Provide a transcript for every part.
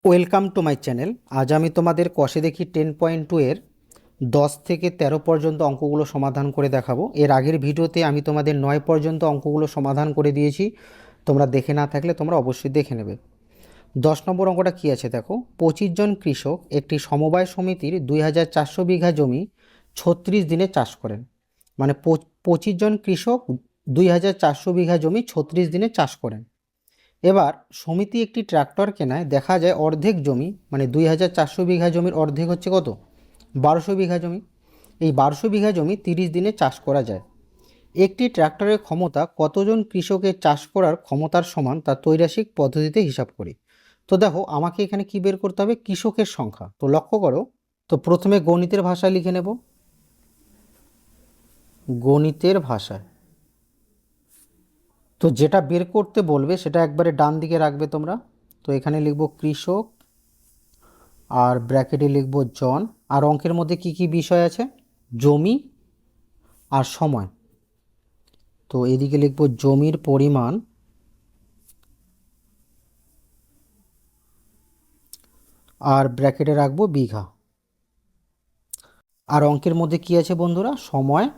Welcome to my channel. আজ আমি তোমাদের কষে দেখি 10.2 এর 10 থেকে 13 পর্যন্ত অঙ্কগুলো সমাধান করে দেখাবো। এর আগের ভিডিওতে আমি তোমাদের 9 পর্যন্ত অঙ্কগুলো সমাধান করে দিয়েছি, তোমরা দেখে না থাকলে তোমরা অবশ্যই দেখে নেবে। 10 নম্বর অঙ্কটা কী আছে দেখো। 25 জন কৃষক একটি সমবায় সমিতির 2400 বিঘা জমি 36 দিনে চাষ করেন। মানে 25 জন কৃষক 2400 বিঘা জমি 36 দিনে চাষ করেন। এবার সমিতি একটি ট্র্যাক্টর কেনায় দেখা যায় অর্ধেক জমি, মানে 2400 বিঘা জমির অর্ধেক হচ্ছে কত, 1200 বিঘা জমি। এই 1200 বিঘা জমি 30 দিনে চাষ করা যায়। একটি ট্র্যাক্টরের ক্ষমতা কতজন কৃষকের চাষ করার ক্ষমতার সমান তা ত্রৈরাসিক পদ্ধতিতে হিসাব করি। তো দেখো, আমাকে এখানে কি বের করতে হবে, কৃষকের সংখ্যা। তো লক্ষ্য করো, তো প্রথমে গণিতের ভাষায় লিখে নেব, গণিতের ভাষায়। তো যেটা বের করতে বলবে সেটা একবারে ডান দিকে রাখবে তোমরা। তো এখানে লিখব কৃষক, আর ব্র্যাকেটে লিখব জন। আর অঙ্কের মধ্যে কি কি বিষয় আছে, জমি আর সময়। তো এদিকে লিখব জমির পরিমাণ, আর ব্র্যাকেটে রাখবো বিঘা। আর অঙ্কের মধ্যে কি আছে বন্ধুরা, সময়,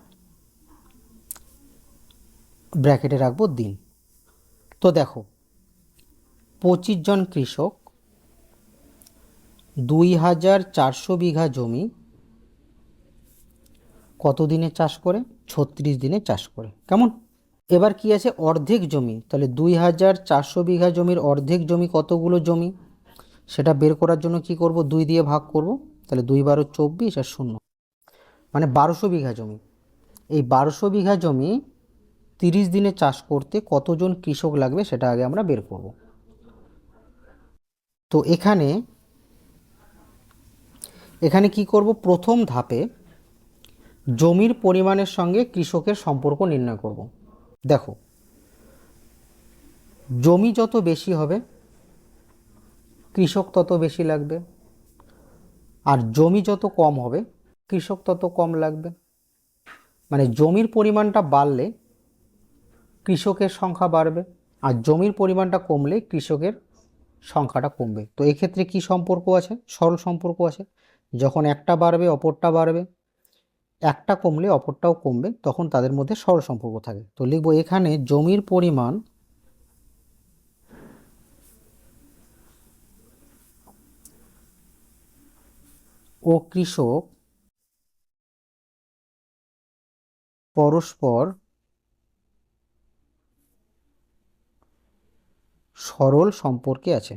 ব্র্যাকেটে রাখবো দিন। তো দেখো, 25 জন কৃষক 2400 বিঘা জমি কত দিনে চাষ করে, 36 দিনে চাষ করে। কেমন? এবার কি আছে, অর্ধেক জমি। তাহলে 2400 বিঘা জমির অর্ধেক জমি কতগুলো জমি, সেটা বের করার জন্য কি করব, 2 দিয়ে ভাগ করব। তাহলে 2 12 24 আর 0, মানে 1200 বিঘা জমি। এই 1200 বিঘা জমি 30 দিনে চাষ করতে কতজন কৃষক লাগবে সেটা আগে আমরা বের করব। তো এখানে কি করব, প্রথম ধাপে জমির পরিমাণের সঙ্গে কৃষকের সম্পর্ক নির্ণয় করব। দেখো, জমি যত বেশি হবে কৃষক তত বেশি লাগবে, আর জমি যত কম হবে কৃষক তত কম লাগবে। মানে জমির পরিমাণটা বাড়লে কৃষকের সংখ্যা বাড়বে, আর জমির পরিমাণটা কমলে কৃষকের সংখ্যাটা কমবে। তো এক্ষেত্রে কি সম্পর্ক আছে, সরল সম্পর্ক আছে। যখন একটা বাড়বে অপরটা বাড়বে, একটা কমলে অপরটাও কমবে, তখন তাদের মধ্যে সরল সম্পর্ক থাকে। তো লিখব এখানে জমির পরিমাণ ও কৃষক পরস্পর সরল সম্পর্কে আছে।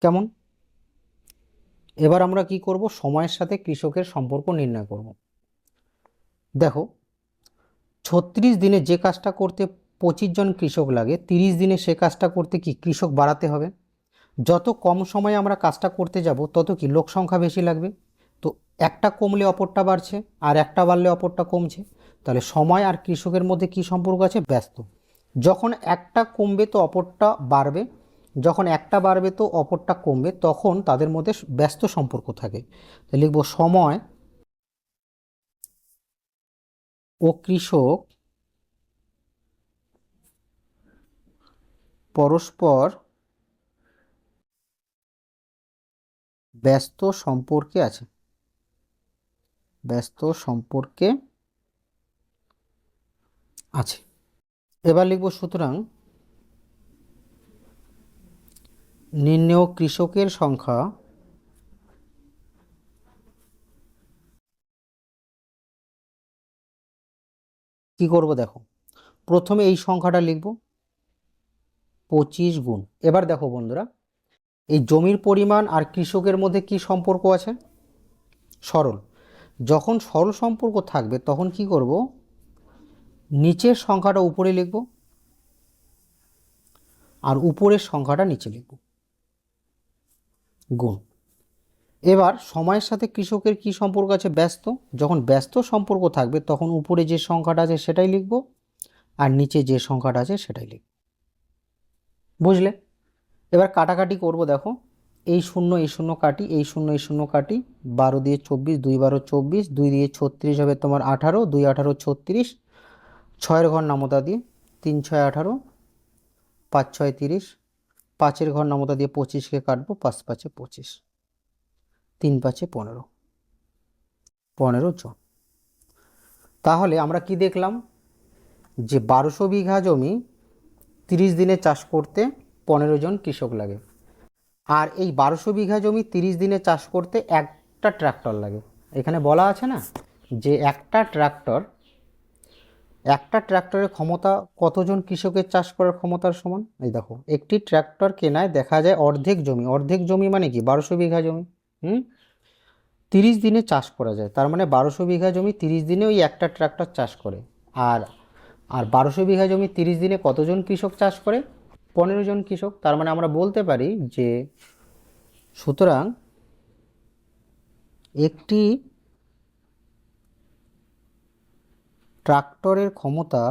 কেমন? এবার আমরা কি করব, সময়ের সাথে কৃষকের সম্পর্ক নির্ণয় করব। দেখো, 36 দিনে যে কাজটা করতে 25 জন কৃষক লাগে, 30 দিনে সে কাজটা করতে কি কৃষক বাড়াতে হবে। যত কম সময়ে আমরা কাজটা করতে যাব তত কি লোক সংখ্যা বেশি লাগবে। তো একটা কমলে অপরটা বাড়ছে, আর একটা বাড়লে অপরটা কমছে। তাহলে সময় আর কৃষকের মধ্যে কি সম্পর্ক আছে, ব্যস্ত। যখন একটা কমবে তো অপরটা বাড়বে, যখন একটা বাড়বে তো অপরটা কমবে, তখন তাদের মধ্যে ব্যস্ত সম্পর্ক থাকে। তো লিখব সময় ও কৃষক পরস্পর ব্যস্ত সম্পর্কে আছে, ব্যস্ত সম্পর্কে আছে। এবার লিখব সুতরাং নির্ণেয় কৃষকের সংখ্যা কি করব, দেখো প্রথমে এই সংখ্যাটা লিখব 25 গুণ। এবার দেখো বন্ধুরা, এই জমির পরিমাণ আর কৃষকের মধ্যে কি সম্পর্ক আছে, সরল। যখন সরল সম্পর্ক থাকবে তখন কি করব, নিচের সংখ্যাটা উপরে লিখব আর উপরের সংখ্যাটা নিচে লিখব, গুণ। এবার সময়ের সাথে কৃষকের কি সম্পর্ক আছে, ব্যস্ত। যখন ব্যস্ত সম্পর্ক থাকবে তখন উপরে যে সংখ্যাটা আছে সেটাই লিখব, আর নিচে যে সংখ্যাটা আছে সেটাই লিখব। বুঝলে? এবার কাটাকাটি করব। দেখো, এই শূন্য এই শূন্য কাটি, এই শূন্য এই শূন্য কাটি, 12 দিয়ে 24, 2 12 24, 2 দিয়ে 36 হবে তোমার 18, 2 18 36, 6 ঘর নামতা দিয়ে তিন ছয় 18, 5 6 30, 5-এর ঘর নামতা দিয়ে 25কে কাটবো, 5 5 25, 3 5 15, 15 জন। তাহলে আমরা কি দেখলাম, যে 1200 বিঘা জমি 30 দিনে চাষ করতে 15 জন কৃষক লাগে। আর এই 1200 বিঘা জমি 30 দিনে চাষ করতে একটা ট্রাক্টর লাগে। এখানে বলা আছে না যে একটা ট্রাক্টরের ক্ষমতা কতজন কৃষকের চাষ করার ক্ষমতার সমান। এই দেখো, একটি ট্রাক্টর কেনায় দেখা যায় অর্ধেক জমি মানে কি 1200 বিঘা জমি 30 দিনে চাষ করা যায়। তার মানে 1200 বিঘা জমি 30 দিনে ওই একটা ট্রাক্টর চাষ করে। আর আর 1200 বিঘা জমি 30 দিনে কতজন কৃষক চাষ করে? 15 জন কৃষক। তার মানে আমরা বলতে পারি যে সুতরাং একটি ট্রাক্টরের ক্ষমতা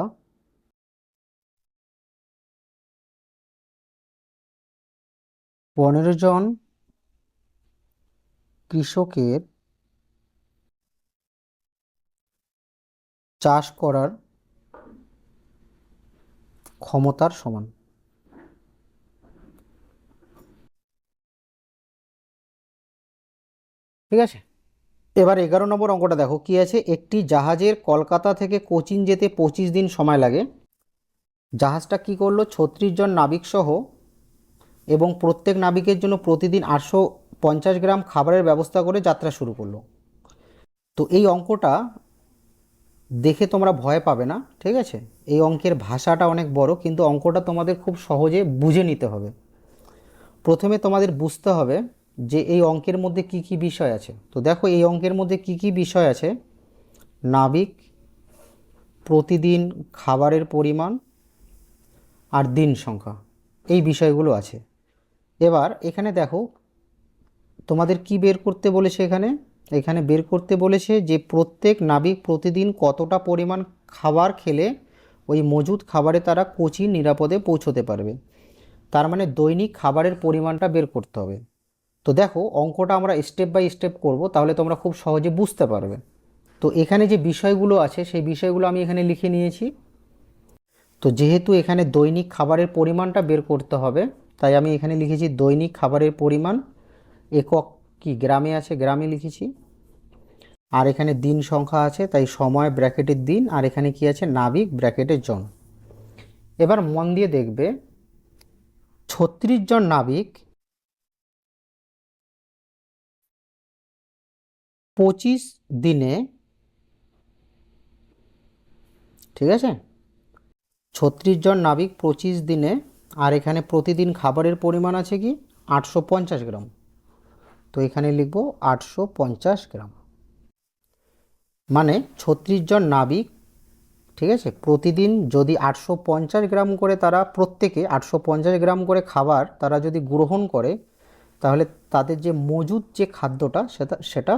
15 জন কৃষকের চাষ করার ক্ষমতার সমান। ঠিক আছে, এবার 11 নম্বর অঙ্কটা দেখো কি আছে। একটি জাহাজের কলকাতা থেকে কোচিন যেতে 25 দিন সময় লাগে। জাহাজটা কি করলো, 36 জন নাবিক সহ এবং প্রত্যেক নাবিকের জন্য প্রতিদিন 850 গ্রাম খাবারের ব্যবস্থা করে যাত্রা শুরু করলো। তো এই অঙ্কটা দেখে তোমরা ভয় পাবে না, ঠিক আছে। এই অঙ্কের ভাষাটা অনেক বড়, কিন্তু অঙ্কটা তোমাদের খুব সহজে বুঝে নিতে হবে। প্রথমে তোমাদের বুঝতে হবে যে এই অঙ্কের মধ্যে কি কি বিষয় আছে। তো দেখো এই অঙ্কের মধ্যে কি কি বিষয় আছে, নাবিক, প্রতিদিন খাবারের পরিমাণ আর দিন সংখ্যা, এই বিষয়গুলো আছে। এবার এখানে দেখো তোমাদের কি বের করতে বলেছে, এখানে বের করতে বলেছে যে প্রত্যেক নাবিক প্রতিদিন কতটা পরিমাণ খাবার খেলে ওই মজুদ খাবারে তারা কোচিন নিরাপদে পৌঁছতে পারবে। তার মানে দৈনিক খাবারের পরিমাণটা বের করতে হবে। তো দেখো অঙ্কটা আমরা স্টেপ বাই স্টেপ করব, তাহলে তোমরা খুব সহজে বুঝতে পারবে। তো এখানে যে বিষয়গুলো আছে সেই বিষয়গুলো আমি এখানে লিখে নিয়েছি। তো যেহেতু এখানে দৈনিক খাবারের পরিমাণটা বের করতে হবে, তাই আমি এখানে লিখেছি দৈনিক খাবারের পরিমাণ, একক কি গ্রামে আছে, গ্রামে লিখেছি। আর এখানে দিন সংখ্যা আছে, তাই সময় ব্র্যাকেটের দিন, আর এখানে কি আছে, নাবিক ব্র্যাকেটের জন। এবার মন দিয়ে দেখবে 36 জন নাবিক 25 দিনে, ঠিক আছে, 36 জন নাবিক 25 দিনে, আর এখানে প্রতিদিন খাবারের পরিমাণ আছে কি 850 গ্রাম। তো এখানে লিখব 850 গ্রাম। মানে 36 জন নাবিক, ঠিক আছে, প্রতিদিন যদি 850 গ্রাম করে তারা প্রত্যেকে 850 গ্রাম করে খাবার তারা যদি গ্রহণ করে, তাহলে তাদের যে মজুদ যে খাদ্যটা সেটা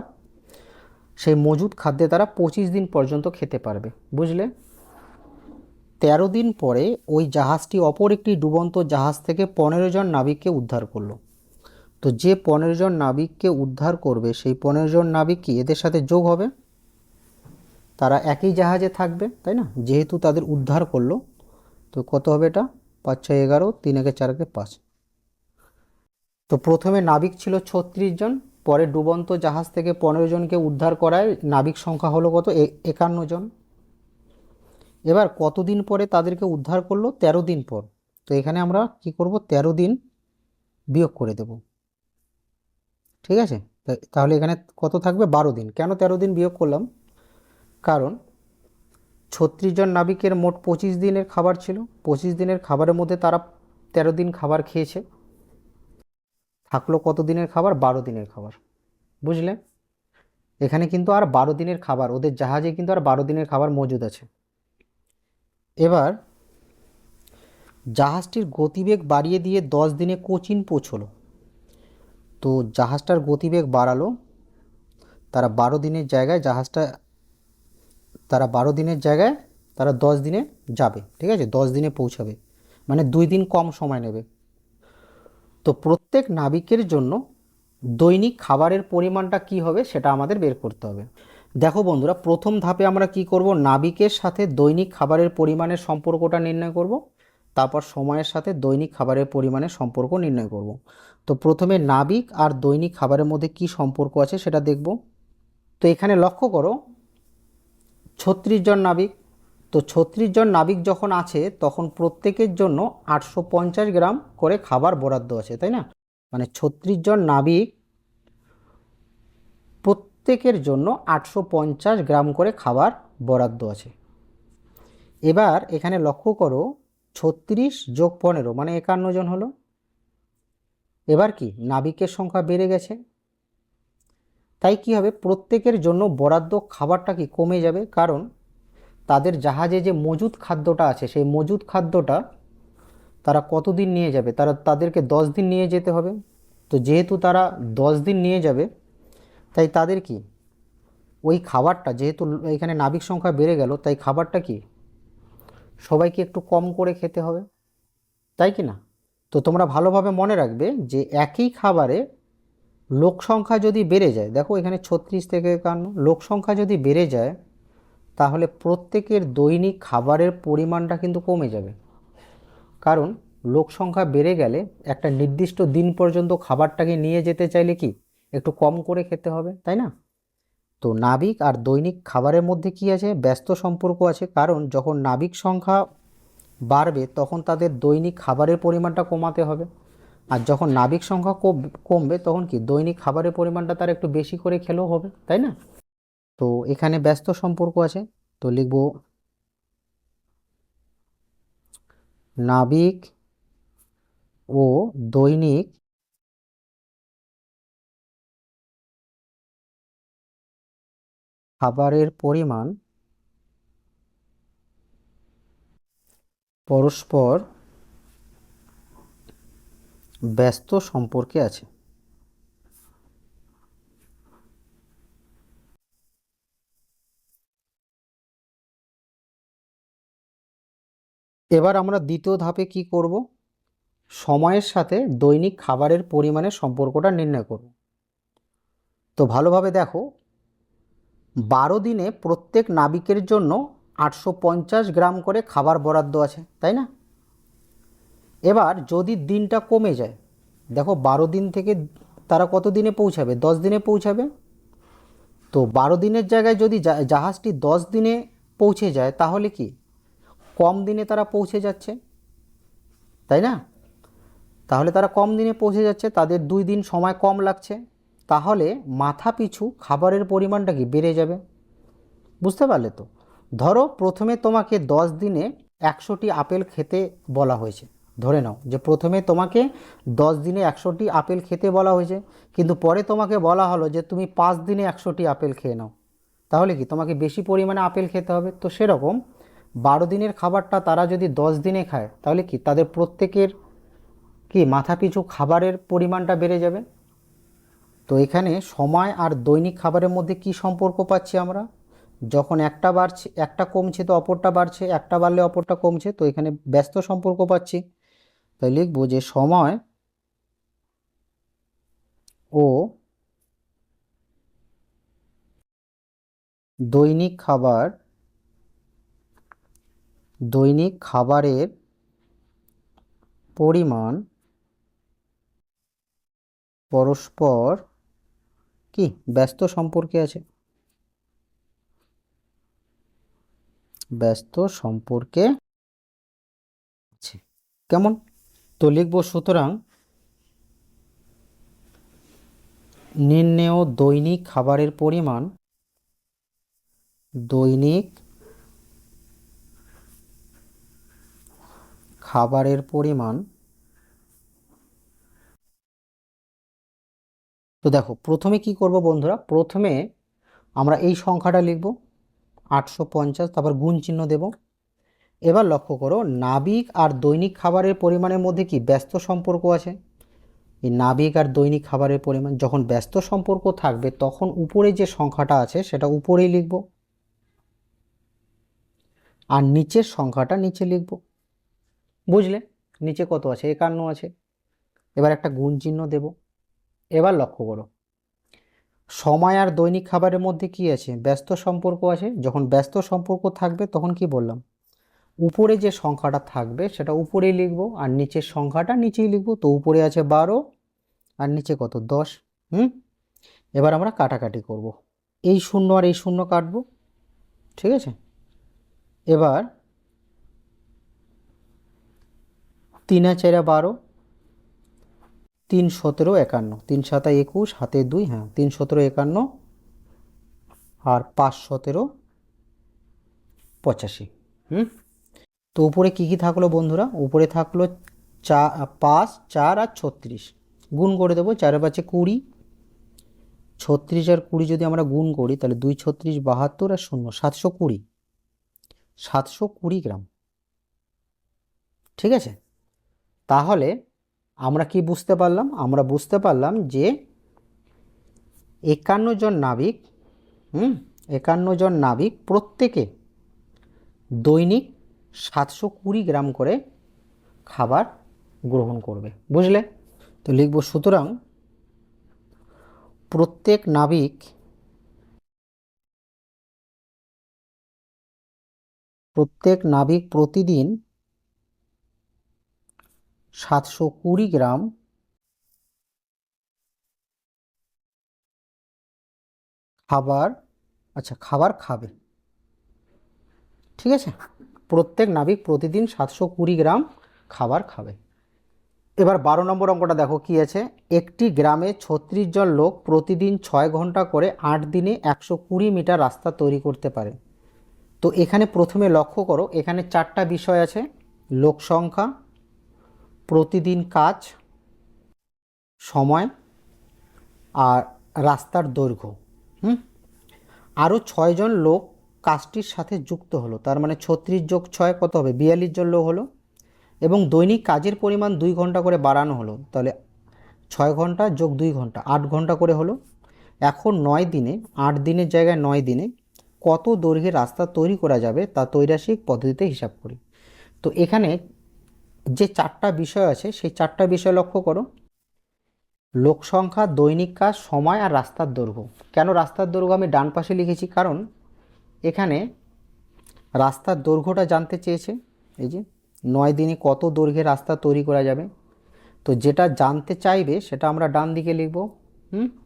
সেই মজুদ খাদ্যে তারা 25 দিন পর্যন্ত খেতে পারবে। বুঝলে? 13 দিন পরে ওই জাহাজটি অপর একটি ডুবন্ত জাহাজ থেকে 15 জন নাবিককে উদ্ধার করলো। তো যে 15 জন নাবিককে উদ্ধার করবে সেই 15 জন নাবিক কি এদের সাথে যোগ হবে? তারা একই জাহাজে থাকবে, তাই না? যেহেতু তাদের উদ্ধার করলো, তো কত হবে এটা, 5 6 11, 3 1 4 5। তো প্রথমে নাবিক ছিল 36 জন, পরে ডুবন্ত জাহাজ থেকে 15 জনকে উদ্ধার করায় নাবিক সংখ্যা হলো কত, 51 জন। এবার কতদিন পরে তাদেরকে উদ্ধার করলো? 13 দিন পর। তো এখানে আমরা কি করব, 13 দিন বিয়োগ করে দেব, ঠিক আছে। তাহলে এখানে কত থাকবে, 12 দিন। কেন 13 দিন বিয়োগ করলাম? কারণ 36 জন নাবিকের মোট 25 দিনের খাবার ছিল, 25 দিনের খাবারের মধ্যে তারা 13 দিন খাবার খেয়েছে, থাকলো কত দিনের খাবার, 12 দিনের খাবার। বুঝলে? এখানে কিন্তু আর 12 দিনের খাবার, ওদের জাহাজে কিন্তু আর 12 দিনের খাবার মজুদ আছে। এবার জাহাজটির গতিবেগ বাড়িয়ে দিয়ে 10 দিনে কোচিন পৌঁছলো। তো জাহাজটার গতিবেগ বাড়ালো, তারা 12 দিনের জায়গায় তারা 10 দিনে যাবে, ঠিক আছে, 10 দিনে পৌঁছাবে, মানে 2 দিন কম সময় নেবে। তো প্রত্যেক নাবিকের জন্য দৈনিক খাবারের পরিমাণটা কি হবে সেটা আমাদের বের করতে হবে। দেখো বন্ধুরা, প্রথম ধাপে আমরা কি করব, নাবিকের সাথে দৈনিক খাবারের পরিমাণের সম্পর্কটা নির্ণয় করব, তারপর সময়ের সাথে দৈনিক খাবারের পরিমাণের সম্পর্ক নির্ণয় করব। তো প্রথমে নাবিক আর দৈনিক খাবারের মধ্যে কি সম্পর্ক আছে সেটা দেখব। তো এখানে লক্ষ্য করো 36 জন নাবিক। তো 36 জন নাবিক যখন আছে তখন প্রত্যেকের জন্য 850 গ্রাম করে খাবার বরাদ্দ আছে, তাই না? মানে 36 জন নাবিক, প্রত্যেকের জন্য 850 গ্রাম করে খাবার বরাদ্দ আছে। এবার এখানে লক্ষ্য করো 36 যোগ 15 মানে 51 জন হলো। এবার কি নাবিকের সংখ্যা বেড়ে গেছে, তাই কি হবে, প্রত্যেকের জন্য বরাদ্দ খাবারটা কি কমে যাবে, কারণ তাদের জাহাজে যে মজুদ খাদ্যটা আছে সেই মজুদ খাদ্যটা তারা কতদিন নিয়ে যাবে, তাদেরকে 10 দিন নিয়ে যেতে হবে। তো যেহেতু তারা 10 দিন নিয়ে যাবে, তাই তাদের কি ওই খাবারটা, যেহেতু এখানে নাবিক সংখ্যা বেড়ে গেল, তাই খাবারটা কি সবাইকে একটু কম করে খেতে হবে, তাই কি না? তো তোমরা ভালোভাবে মনে রাখবে যে একই খাবারে লোক সংখ্যা যদি বেড়ে যায়, দেখো এখানে 36 থেকে 51, লোক সংখ্যা যদি বেড়ে যায় তাহলে প্রত্যেকের দৈনিক খাবারের পরিমাণটা কিন্তু কমে যাবে, কারণ লোক সংখ্যা বেড়ে গেলে একটা নির্দিষ্ট দিন পর্যন্ত খাবারটাকে নিয়ে যেতে চাইলে কি একটু কম করে খেতে হবে, তাই না? তো নাবিক আর দৈনিক খাবারের মধ্যে কি আছে, ব্যস্ত সম্পর্ক আছে, কারণ যখন নাবিক সংখ্যা বাড়বে তখন তাদের দৈনিক খাবারের পরিমাণটা কমাতে হবে, আর যখন নাবিক সংখ্যা কমবে তখন কি দৈনিক খাবারের পরিমাণটা তার একটু বেশি করে খেলেও হবে, তাই না? তো এখানে ব্যস্ত সম্পর্ক আছে। তো লিখব নাবিক ও দৈনিক খাবারের পরিমাণ পরস্পর ব্যস্ত সম্পর্কে আছে। এবার আমরা দ্বিতীয় ধাপে কি করব, সময়ের সাথে দৈনিক খাবারের পরিমাণের সম্পর্কটা নির্ণয় করব। তো ভালোভাবে দেখো, 12 দিনে প্রত্যেক নাবিকের জন্য 850 গ্রাম করে খাবার বরাদ্দ আছে, তাই না? এবার যদি দিনটা কমে যায়, দেখো 12 দিন থেকে তারা কত দিনে পৌঁছাবে, 10 দিনে পৌঁছাবে। তো 12 দিনের জায়গায় যদি জাহাজটি 10 দিনে পৌঁছে যায় তাহলে কি কম দিনে তারা পৌঁছে যাচ্ছে, তাই না? তাহলে তারা কম দিনে পৌঁছে যাচ্ছে, তাদের 2 দিন সময় কম লাগছে, তাহলে মাথা পিছু খাবারের পরিমাণটা কি বেড়ে যাবে, বুঝতে পারলে তো? ধরো প্রথমে তোমাকে 10 দিনে 100টি আপেল খেতে বলা হয়েছে, ধরে নাও যে প্রথমে তোমাকে 10 দিনে 100টি আপেল খেতে বলা হয়েছে, কিন্তু পরে তোমাকে বলা হলো যে তুমি 5 দিনে 100টি আপেল খেয়ে নাও, তাহলে কি তোমাকে বেশি পরিমাণে আপেল খেতে হবে। তো সেরকম 12 দিনের খাবারটা তারা যদি 10 দিনে খায় তাহলে কি তাদের প্রত্যেকের কি মাথাপিছু খাবারের পরিমাণটা বেড়ে যাবে। তো এখানে সময় আর দৈনিক খাবারের মধ্যে কি সম্পর্ক পাচ্ছি আমরা, যখন একটা বাড়ছে একটা কমছে তো অপরটা বাড়ছে, একটা বাড়লে অপরটা কমছে, তো এখানে ব্যস্ত সম্পর্ক পাচ্ছি। তাই লিখবো যে সময় ও দৈনিক খাবারের পরিমাণ পরস্পর কি ব্যস্ত সম্পর্কে আছে, ব্যস্ত সম্পর্কে আছে। কেমন? তো লিখব সুতরাং নির্ণেয় দৈনিক খাবারের পরিমাণ, দৈনিক খাবারের পরিমাণ। তো দেখো প্রথমে কি করব বন্ধুরা, প্রথমে আমরা এই সংখ্যাটা লিখব 850, তারপর গুণ চিহ্ন দেব। এবার লক্ষ্য করো নাবিক আর দৈনিক খাবারের পরিমাণের মধ্যে কি ব্যস্ত সম্পর্ক আছে। এই নাবিক আর দৈনিক খাবারের পরিমাণ যখন ব্যস্ত সম্পর্ক থাকবে তখন উপরে যে সংখ্যাটা আছে সেটা উপরেই লিখব, আর নিচের সংখ্যাটা নিচে লিখব। বুঝলে নিচে কত আছে, 51 আছে। এবার একটা গুণ চিহ্ন দেব। এবার লক্ষ্য করো সময় আর দৈনিক খাবারের মধ্যে কি আছে? ব্যস্ত সম্পর্ক আছে। যখন ব্যস্ত সম্পর্ক থাকবে তখন কি বললাম, উপরে যে সংখ্যাটা থাকবে সেটা উপরেই লিখবো আর নিচের সংখ্যাটা নিচেই লিখবো। তো উপরে আছে 12 আর নিচে কত? 10। এবার আমরা কাটাকাটি করব। এই শূন্য আর এই শূন্য কাটবো, ঠিক আছে। এবার 3 আর 4 12, 3 17 51, 3 7 21, হাতে 2, হ্যাঁ 3 17 51 আর 5 17 85। তো উপরে কি কি থাকলো বন্ধুরা? উপরে থাকলো 5 4 আর 36। গুণ করে দেবো, 4 5 20, 36 আর 20 যদি আমরা গুণ করি তাহলে 2 36 72 আর 0 720, 720 গ্রাম, ঠিক আছে। তাহলে আমরা কি বুঝতে পারলাম? আমরা বুঝতে পারলাম যে 51 জন নাবিক 51 জন নাবিক প্রত্যেকে দৈনিক 720 গ্রাম করে খাবার গ্রহণ করবে, বুঝলে? তো লিখব, সুতরাং প্রত্যেক নাবিক প্রতিদিন 720 গ্রাম খাবার খাবে, ঠিক আছে। প্রত্যেক নাবিক প্রতিদিন 720 গ্রাম খাবার খাবে। এবার 12 নম্বর অঙ্কটা দেখো কি আছে। একটি গ্রামে 36 জন লোক প্রতিদিন 6 ঘন্টা করে 8 দিনে 120 মিটার রাস্তা তৈরি করতে পারে। তো এখানে প্রথমে লক্ষ্য করো, এখানে 4টা বিষয় আছে: লোক সংখ্যা, প্রতিদিন কাজ, সময় আর রাস্তার দৈর্ঘ্য। আরও 6 জন লোক কাজটির সাথে যুক্ত হলো, তার মানে 36 যোগ 6 কত হবে? 42 জন লোক হলো। এবং দৈনিক কাজের পরিমাণ 2 ঘন্টা করে বাড়ানো হলো, তাহলে 6 ঘন্টা যোগ 2 ঘন্টা 8 ঘন্টা করে হলো। এখন 9 দিনে, 8 দিনের জায়গায় 9 দিনে কত দৈর্ঘ্যের রাস্তা তৈরি করা যাবে তা ত্রৈরাশিক পদ্ধতিতে হিসাব করি। তো এখানে যে 4টা বিষয় আছে সেই 4টা বিষয় লক্ষ্য করো: লোক সংখ্যা, দৈনিক কাজ, সময় আর রাস্তার দৈর্ঘ্য। কেন রাস্তার দৈর্ঘ্য আমি ডান পাশে লিখেছি? কারণ এখানে রাস্তার দৈর্ঘ্যটা জানতে চেয়েছে। এই যে 9 দিনে কত দৈর্ঘ্যের রাস্তা তৈরি করা যাবে, তো যেটা জানতে চাইবে সেটা আমরা ডান দিকে লিখব,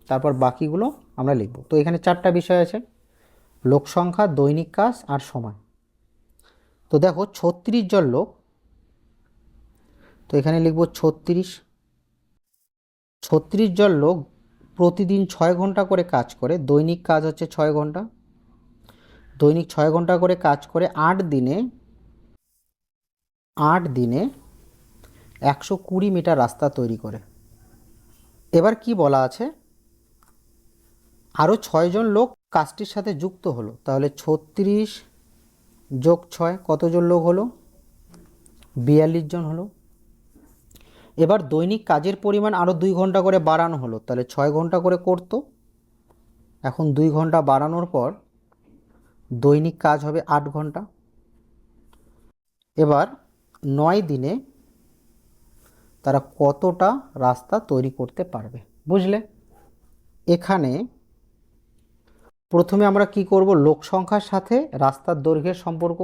তারপর বাকিগুলো আমরা লিখব। তো এখানে 4টা বিষয় আছে: লোক সংখ্যা, দৈনিক কাজ আর সময়। তো দেখো 36 জন লোক, তো এখানে লিখব 36 জন লোক প্রতিদিন 6 ঘন্টা করে কাজ করে। দৈনিক কাজ হচ্ছে 6 ঘন্টা, দৈনিক 6 ঘন্টা করে কাজ করে 8 দিনে 120 মিটার রাস্তা তৈরি করে। এবার কি বলা আছে? আরও 6 জন লোক কাজটির সাথে যুক্ত হলো, তাহলে 36 যোগ 6 কতজন লোক হলো? 42 জন হলো। এবার দৈনিক কাজের পরিমাণ আরও 2 ঘন্টা করে বাড়ানো হলো, তাহলে 6 ঘন্টা করে করতো, এখন 2 ঘন্টা বাড়ানোর পর দৈনিক কাজ হবে 8 ঘন্টা। এবার 9 দিনে তারা কতটা রাস্তা তৈরি করতে পারবে, বুঝলে? এখানে প্রথমে আমরা কি করব? লোক সংখ্যার সাথে রাস্তার দৈর্ঘ্যের সম্পর্ক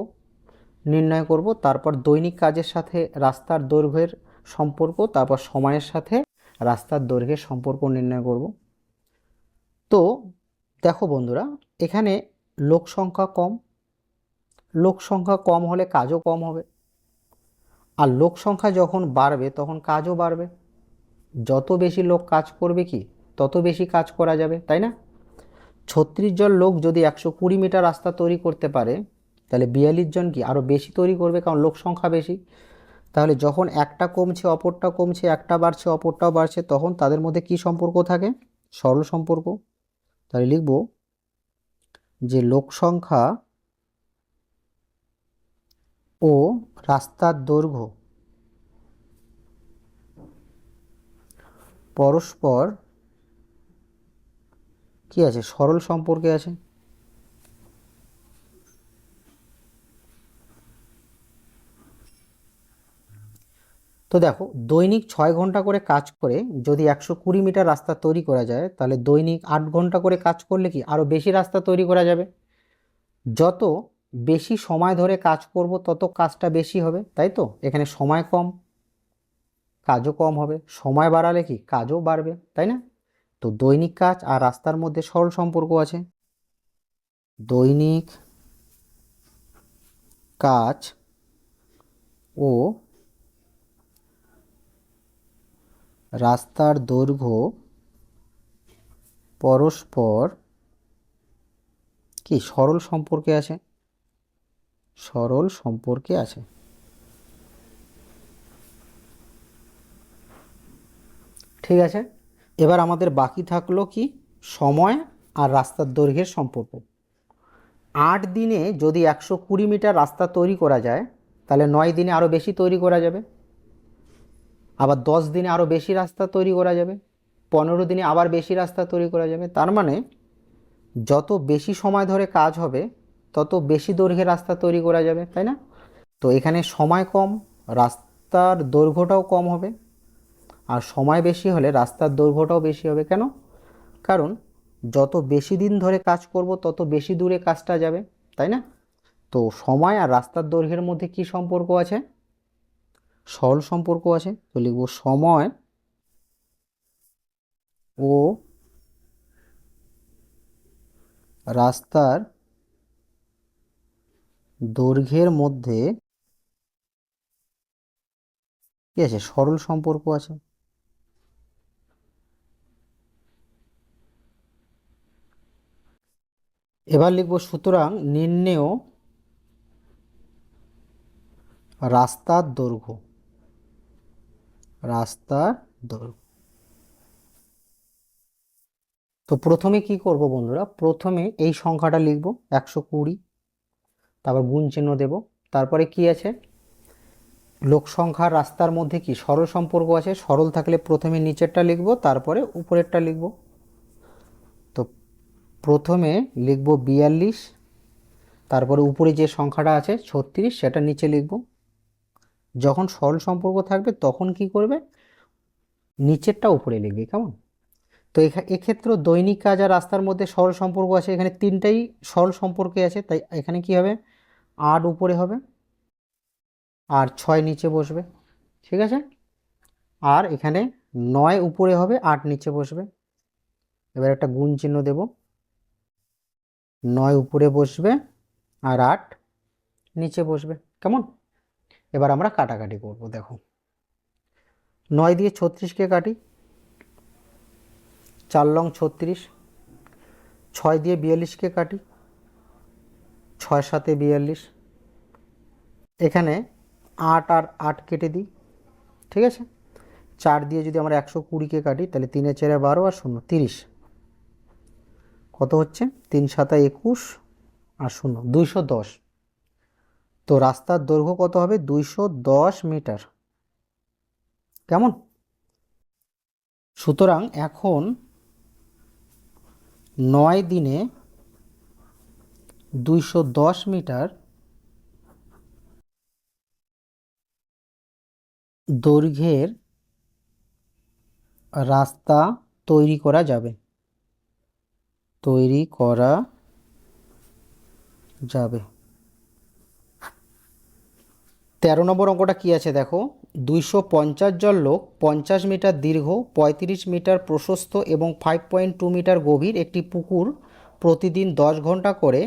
নির্ণয় করব, তারপর দৈনিক কাজের সাথে রাস্তার দৈর্ঘ্যের সম্পর্ক, তারপর সময়ের সাথে রাস্তার দৈর্ঘ্যের সম্পর্ক নির্ণয় করব। তো দেখো বন্ধুরা, এখানে লোক সংখ্যা কম, লোক সংখ্যা কম হলে কাজও কম হবে, আর লোক সংখ্যা যখন বাড়বে তখন কাজও বাড়বে। যত বেশি লোক কাজ করবে কি তত বেশি কাজ করা যাবে, তাই না? 36 জন লোক যদি 120 মিটার রাস্তা তৈরি করতে পারে, তাহলে 42 জন কি আরও বেশি তৈরি করবে, কারণ লোক সংখ্যা বেশি। তাহলে যখন একটা কমছে অপরটা কমছে, একটা বাড়ছে অপরটাও বাড়ছে, তখন তাদের মধ্যে কি সম্পর্ক থাকে? সরল সম্পর্ক। তাহলে লিখব যে লোক সংখ্যা ও রাস্তার দৈর্ঘ্য পরস্পর কি আছে? সরল সম্পর্কে আছে। তো দেখো, দৈনিক 6 ঘন্টা করে কাজ করে যদি 120 মিটার রাস্তা তৈরি করা যায়, তাহলে দৈনিক 8 ঘন্টা করে কাজ করলে কি আরও বেশি রাস্তা তৈরি করা যাবে। যত বেশি সময় ধরে কাজ করব তত কাজটা বেশি হবে, তাই তো? এখানে সময় কম, কাজও কম হবে, সময় বাড়ালে কি কাজও বাড়বে, তাই না? তো দৈনিক কাজ আর রাস্তার মধ্যে সরল সম্পর্ক আছে। দৈনিক কাজ ও রাস্তার দৈর্ঘ্য পরস্পর কি সরল সম্পর্কে আছে, সরল সম্পর্কে আছে। ঠিক আছে, এবার আমাদের বাকি থাকলো কি সময় আর রাস্তার দৈর্ঘ্যের সম্পর্ক। 8 দিনে যদি 120 মিটার রাস্তা তৈরি করা যায়, তাহলে 9 দিনে আরও বেশি তৈরি করা যাবে। আবার 10 দিনে আরও বেশি রাস্তা তৈরি করা যাবে, 15 দিনে আবার বেশি রাস্তা তৈরি করা যাবে। তার মানে যত বেশি সময় ধরে কাজ হবে তত বেশি দৈর্ঘ্যের রাস্তা তৈরি করা যাবে, তাই না? তো এখানে সময় কম, রাস্তার দৈর্ঘ্যটাও কম হবে। আর সময় বেশি হলে রাস্তার দৈর্ঘ্যটাও বেশি হবে। কেন? কারণ যত বেশি দিন ধরে কাজ করব তত বেশি দূরে কাজটা যাবে, তাই না? তো সময় আর রাস্তার দৈর্ঘ্যের মধ্যে কি সম্পর্ক আছে? সরল সম্পর্ক আছে। তো লিখব সময় ও রাস্তার দৈর্ঘ্যের মধ্যে কি আছে? সরল সম্পর্ক আছে। এবার লিখব সুতরাং নির্ণেয় রাস্তার দৈর্ঘ্য, রাস্তার দৈর্ঘ্য। তো প্রথমে কি করব বন্ধুরা, প্রথমে এই সংখ্যাটা লিখব 120, তারপর গুণ চিহ্ন দেব। তারপরে কি আছে? লোক সংখ্যা রাস্তার মধ্যে কি সরল সম্পর্ক আছে। সরল থাকলে প্রথমে নিচেরটা লিখব, তারপরে উপরেরটা লিখব। তো প্রথমে লিখব 42, তারপরে উপরে যে সংখ্যাটা আছে 36 সেটা নিচে লিখব। যখন সরল সম্পর্ক থাকবে তখন কি করবে, নিচেরটা উপরে লিখবে, কেমন? তো এক্ষেত্রে দৈনিক কাজ আর রাস্তার মধ্যে সরল সম্পর্ক আছে, এখানে তিনটাই সরল সম্পর্কে আছে। তাই এখানে কি হবে, 8 উপরে হবে আর 6 নিচে বসবে। ঠিক আছে, আর এখানে 9 উপরে হবে, 8 নিচে বসবে। এবার একটা গুণ চিহ্ন দেব, 9 উপরে বসবে আর 8 নিচে বসবে, কেমন? এবার আমরা কাটাকাটি করব। দেখো, 9 দিয়ে 36কে কাটি, 4 লং 36। 6 দিয়ে 42কে কাটি, 6 সাথে 42। এখানে 8 আর 8 কেটে দিই। ঠিক আছে, 4 দিয়ে যদি আমরা 120কে কাটি, তাহলে 3 এ 4 12 আর 0 30। কত হচ্ছে? 3 7 21 আর 0 210। তো রাস্তার দৈর্ঘ্য কত হবে? 210 মিটার, কেমন? সুতরাং এখন 9 দিনে 210 মিটার দৈর্ঘ্যের রাস্তা তৈরি করা যাবে, তৈরি করা যাবে। 13 নম্বর অঙ্কটা কি আছে দেখো, 250 জন লোক 50 মিটার দীর্ঘ, 35 মিটার প্রশস্ত এবং 5.2 মিটার গভীর একটি পুকুর প্রতিদিন 10 ঘন্টা করে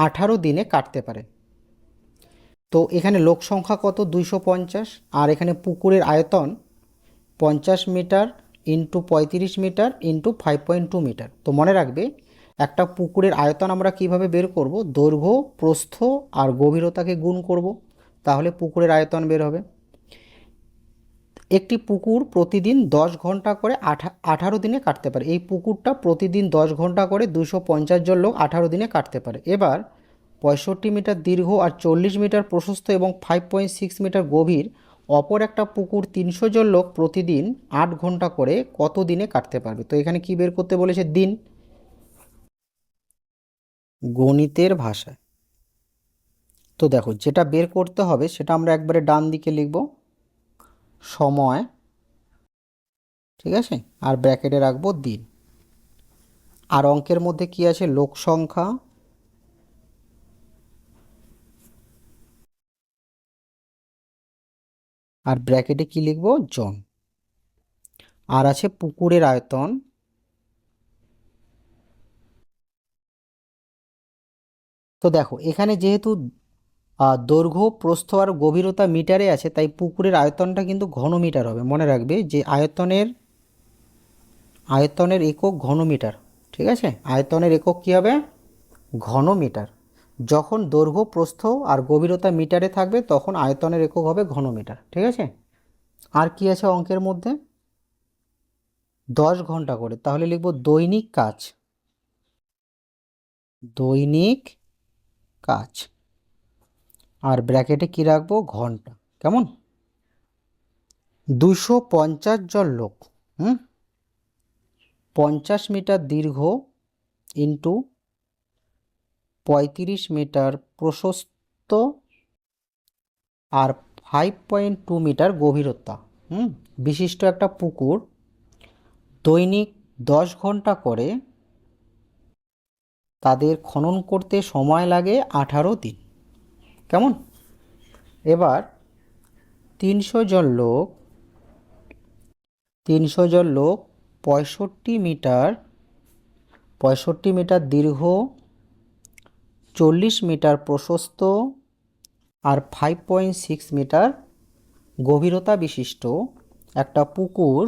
18 দিনে কাটতে পারে। তো এখানে লোক সংখ্যা কত? 250, আর এখানে পুকুরের আয়তন 50 metre into 35 metre into 5.2 metre. তো মনে রাখবে, একটা পুকুরের আয়তন আমরা কিভাবে বের করব, দৈর্ঘ্য, প্রস্থ আর গভীরতাকে গুণ করব, তাহলে পুকুরের আয়তন বের হবে। একটি পুকুর প্রতিদিন 10 ঘন্টা করে 18 দিনে কাটতে পারে। এই পুকুরটা প্রতিদিন 10 ঘন্টা করে 250 জন লোক 18 দিনে কাটতে পারে। এবার 65 মিটার দীর্ঘ আর 40 মিটার প্রশস্ত এবং 5.6 মিটার গভীর অপর একটা পুকুর 300 জন লোক প্রতিদিন 8 ঘন্টা করে কত দিনে কাটতে পারবে। তো এখানে কি বের করতে বলেছে? দিন। গণিতের ভাষায়। তো দেখো, যেটা বের করতে হবে সেটা আমরা একবারে ডান দিকে লিখব, সময়, ঠিক আছে, আর ব্র্যাকেটে রাখবো দিন। আর অঙ্কের মধ্যে কি আছে, লোক সংখ্যা আর ব্র্যাকেটে কি লিখবো, জন। আর আছে পুকুরের আয়তন, তো দেখো এখানে যেহেতু দৈর্ঘ্য প্রস্থ আর গভীরতা মিটারে আছে, তাই পুকুরের আয়তনটা কিন্তু ঘনমিটার হবে। মনে রাখবে যে আয়তনের একক ঘনমিটার, ঠিক আছে, আয়তনের একক কী হবে, ঘনমিটার। যখন দৈর্ঘ্য প্রস্থ আর গভীরতা মিটারে থাকবে তখন আয়তনের একক হবে ঘনমিটার, ঠিক আছে। আর কি আছে অঙ্কের মধ্যে, 10 ঘন্টা করে, তাহলে লিখব দৈনিক কাজ, দৈনিক কাজ, আর ব্র্যাকেটে কি রাখবো, ঘন্টা। কেমন, 250 জন লোক, 50 মিটার দীর্ঘ ইন্টু 35 মিটার প্রশস্ত আর 5.2 মিটার গভীরতা বিশিষ্ট একটা পুকুর দৈনিক 10 ঘন্টা করে তাদের খনন করতে সময় লাগে 18 দিন। কেমন, এবার 300 জন লোক 65 মিটার দীর্ঘ, 40 মিটার প্রশস্ত আর 5.6 মিটার গভীরতা বিশিষ্ট একটা পুকুর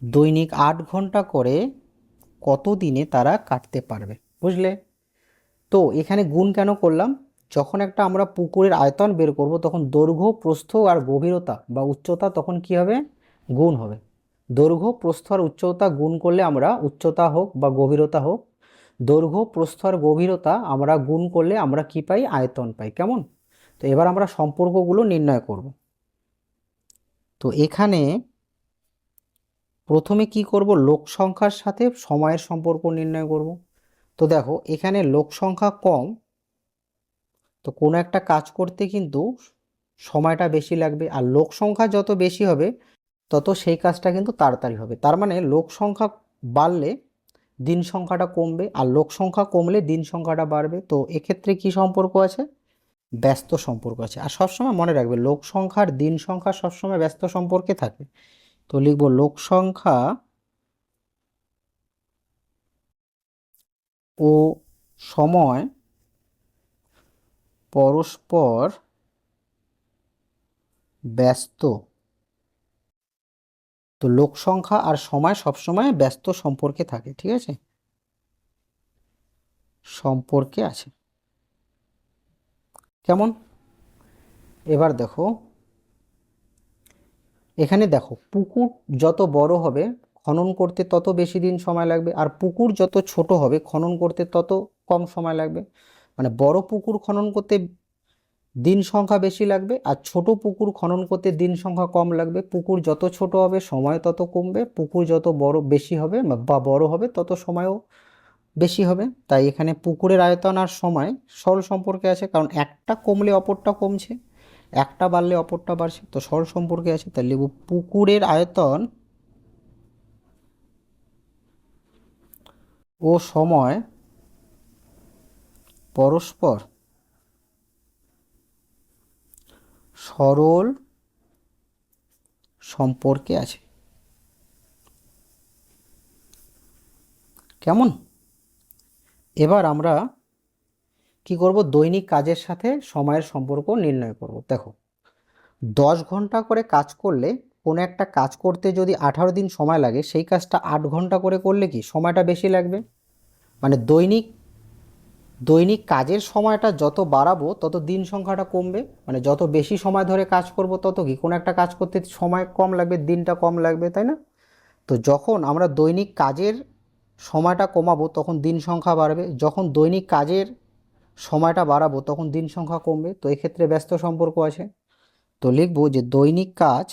দৈনিক 8 ঘন্টা করে কত দিনে তারা কাটতে পারবে, বুঝলে। তো এখানে গুণ কেন করলাম, যখন একটা আমরা পুকুরের আয়তন বের করব তখন দৈর্ঘ্য প্রস্থ আর গভীরতা বা উচ্চতা তখন কি হবে, গুণ হবে। দৈর্ঘ্য প্রস্থ আর উচ্চতা গুণ করলে আমরা, উচ্চতা হোক বা গভীরতা হোক, দৈর্ঘ্য প্রস্থ আর গভীরতা আমরা গুণ করলে আমরা কি পাই, আয়তন পাই। কেমন, তো এবার আমরা সম্পর্কগুলো নির্ণয় করব। তো এখানে প্রথমে কি করব, লোক সংখ্যার সাথে সময়ের সম্পর্ক নির্ণয় করব। তো দেখো এখানে লোক সংখ্যা কম, তো কোনো একটা কাজ করতে কিন্তু সময়টা বেশি লাগবে, আর লোক সংখ্যা যত বেশি হবে তত সেই কাজটা কিন্তু তাড়াতাড়ি হবে। তার মানে লোক সংখ্যা বাড়লে দিন সংখ্যাটা কমবে, আর লোক সংখ্যা কমলে দিন সংখ্যাটা বাড়বে। তো এক্ষেত্রে কি সম্পর্ক আছে, ব্যস্ত সম্পর্ক আছে। আর সবসময় মনে রাখবে লোক সংখ্যার দিন সংখ্যা সবসময় ব্যস্ত সম্পর্কে থাকে। তো লিখব লোক সংখ্যা ও সময় পরস্পর ব্যস্ত। তো লোক সংখ্যা আর সময় সবসময় ব্যস্ত সম্পর্কে থাকে, ঠিক আছে, সম্পর্কে আছে। কেমন, এবার দেখো এখানে দেখো পুকুর যত বড় হবে খনন করতে তত বেশি দিন সময় লাগবে, আর পুকুর যত ছোট হবে খনন করতে তত কম সময় লাগবে। মানে বড় পুকুর খনন করতে দিন সংখ্যা বেশি লাগবে, আর ছোট পুকুর খনন করতে দিন সংখ্যা কম লাগবে। পুকুর যত ছোট হবে সময় তত কমবে, পুকুর যত বড় বেশি হবে বা বড় হবে তত সময়ও বেশি হবে। তাই এখানে পুকুরের আয়তন আর সময় সরল সম্পর্কে আছে, কারণ একটা কমলে অপরটা কমছে, একটা বাড়লে অপরটা বাড়ছে, তো সরল সম্পর্কে আছে। তাই লিখব পুকুরের আয়তন ও সময় পরস্পর সরল সম্পর্কে আছে। কেমন, এবার আমরা কি করব, দৈনিক কাজের সাথে সময়ের সম্পর্ক নির্ণয় করব। দেখো 10 ঘন্টা করে কাজ করলে কোনো একটা কাজ করতে যদি 18 দিন সময় লাগে, সেই কাজটা 8 ঘন্টা করে করলে কি সময়টা বেশি লাগবে। মানে দৈনিক দৈনিক কাজের সময়টা যত বাড়াবো তত দিন সংখ্যাটা কমবে, মানে যত বেশি সময় ধরে কাজ করব তত কি কোনো একটা কাজ করতে সময় কম লাগবে, দিনটা কম লাগবে, তাই না। তো যখন আমরা দৈনিক কাজের সময়টা কমাবো তখন দিন সংখ্যা বাড়বে, যখন দৈনিক কাজের সময়টা বাড়াবো তখন দিন সংখ্যা কমবে। তো এক্ষেত্রে ব্যস্ত সম্পর্ক আছে। তো লিখবো যে দৈনিক কাজ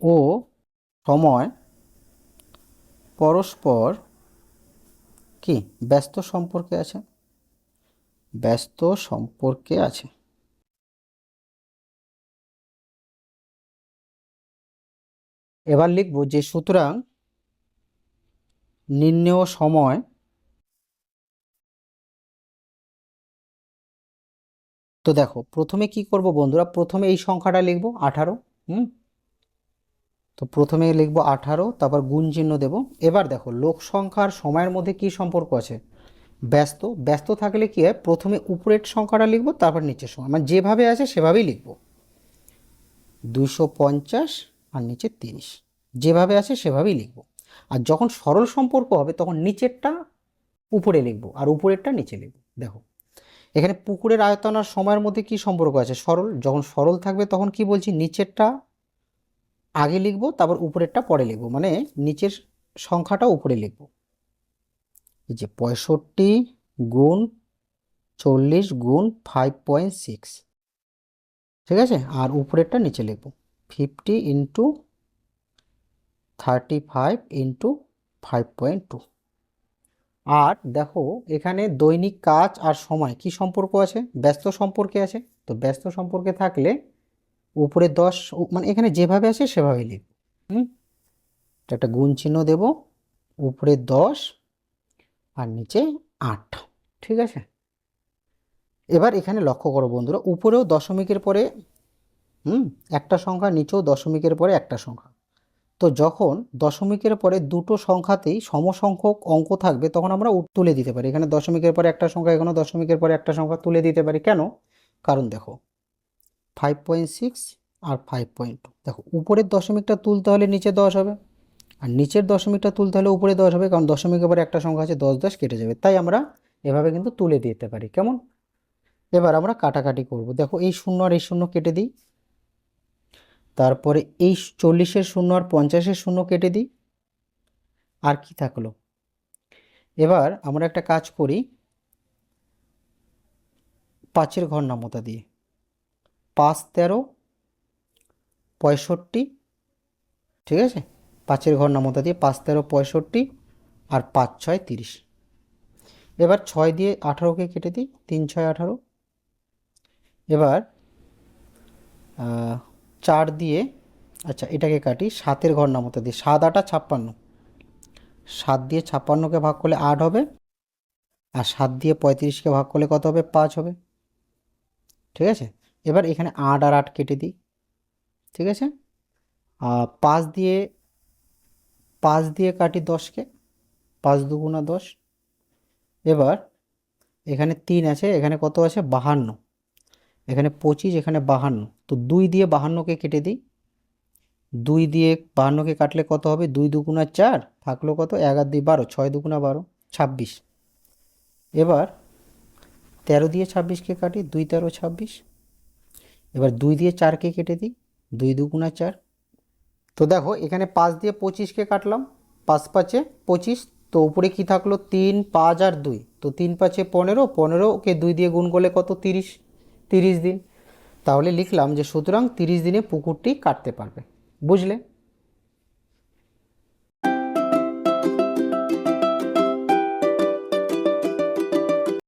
ও সময় পরস্পর কি ব্যস্ত সম্পর্কে আছে। ব্যস্ত সম্পর্কে আছে। এবার লিখব যে সুতরাং নির্ণেয় সময় তো দেখো প্রথমে কি করব বন্ধুরা, প্রথমে এই সংখ্যাটা লিখব 18। তো প্রথমে লিখব 18, তারপর গুণ চিহ্ন দেব। এবার দেখো লোক সংখ্যার সময়ের মধ্যে কি সম্পর্ক আছে, ব্যস্ত। ব্যস্ত থাকলে কি হয়, প্রথমে উপরের সংখ্যাটা লিখব, তারপর নিচের সংখ্যা, মানে যেভাবে আছে সেভাবেই লিখব। 250 আর নিচে 30, যেভাবে আছে সেভাবেই লিখব। আর যখন সরল সম্পর্ক হবে তখন নিচেরটা উপরে লিখব আর উপরেরটা নিচে লিখব। দেখো এখানে পুকুরের আয়তন আর সময়ের মধ্যে কি সম্পর্ক আছে, সরল। যখন সরল থাকবে তখন কি বলছি, নিচেরটা আগে লিখব, তারপর উপরেরটা পরে লিখব, মানে নিচের সংখ্যাটা উপরে লিখব। এই যে 65 গুণ 40 গুণ 5.6, ঠিক আছে। আর উপরেরটা নিচে লিখব 50 ইন্টু 35 ইন্টু 5.2। আর দেখো এখানে দৈনিক কাজ আর সময় কি সম্পর্ক আছে, ব্যস্ত সম্পর্কে আছে। তো ব্যস্ত সম্পর্কে থাকলে উপরে 10, মানে এখানে যেভাবে আছে সেভাবেই লিখব। একটা গুণ চিহ্ন দেব, উপরে 10 আর নিচে 8, ঠিক আছে। এবার এখানে লক্ষ্য করো বন্ধুরা, উপরেও দশমিকের পরে একটা সংখ্যা, নিচেও দশমিকের পরে একটা সংখ্যা। তো যখন দশমিকের পরে দুটো সংখ্যাতেই সমসংখ্যক অঙ্ক থাকবে তখন আমরা তুলে দিতে পারি। এখানে দশমিকের পরে একটা সংখ্যা, এখানে দশমিকের পরে একটা সংখ্যা তুলে দিতে পারি। কেন? কারণ দেখো 5.6 আর 5.2, দেখো উপরের দশমিকটা তুলতে হলে নিচে 10 হবে, আর নিচের দশমিকটা তুলতে হলে উপরে 10 হবে, কারণ দশমিকের পরে একটা সংখ্যা আছে, 10 10 কেটে যাবে। তাই আমরা এভাবে কিন্তু তুলে দিতে পারি। কেমন? এবার আমরা কাটাকাটি করব। দেখো এই শূন্য আর এই শূন্য কেটে দিই, তারপরে এই 40-এর শূন্য আর 50-এর শূন্য কেটে দিই। আর কি থাকলো, এবার আমরা একটা কাজ করি, 5-এর ঘর নামতা দিয়ে, 5 13 65, ঠিক আছে। 5-এর ঘর নামতা দিয়ে 5 13 65 আর 5 6 30। এবার 6 দিয়ে 18কে কেটে দিই, 3 6 18। এবার 4 দিয়ে, আচ্ছা এটাকে কাটি, 7-এর ঘর নামতা দিই, 7 8 56। 7 দিয়ে 56কে ভাগ করলে 8 হবে, আর 7 দিয়ে 35কে ভাগ করলে কত হবে, 5 হবে, ঠিক আছে। এবার এখানে 8 আর 8 কেটে দিই, ঠিক আছে। 5 দিয়ে 5 দিয়ে কাটি 10কে, 5 2 10। এবার এখানে 3 আছে, এখানে কত আছে, 52, এখানে 25, এখানে 52। তো 2 দিয়ে 52কে কেটে দিই, 2 দিয়ে 52কে কাটলে কত হবে, 2 2 4, থাকলো কত, 1 আর 2 12, 6 2 12 26। এবার 13 দিয়ে 26কে কাটি, 2 13 26। এবার 2 দিয়ে 4কে কেটে দিই, 2 2 4। তো দেখো এখানে 5 দিয়ে 25কে কাটলাম, 5 5 25। তো উপরে কি থাকলো, 3 5 আর 2, তো 3 5 15, 15কে 2 দিয়ে গুণ করলে কত, 30, 30 দিন। তাহলে লিখলাম যে সুতরাং 30 দিনে পুকুরটি কাটতে পারবে। বুঝলে?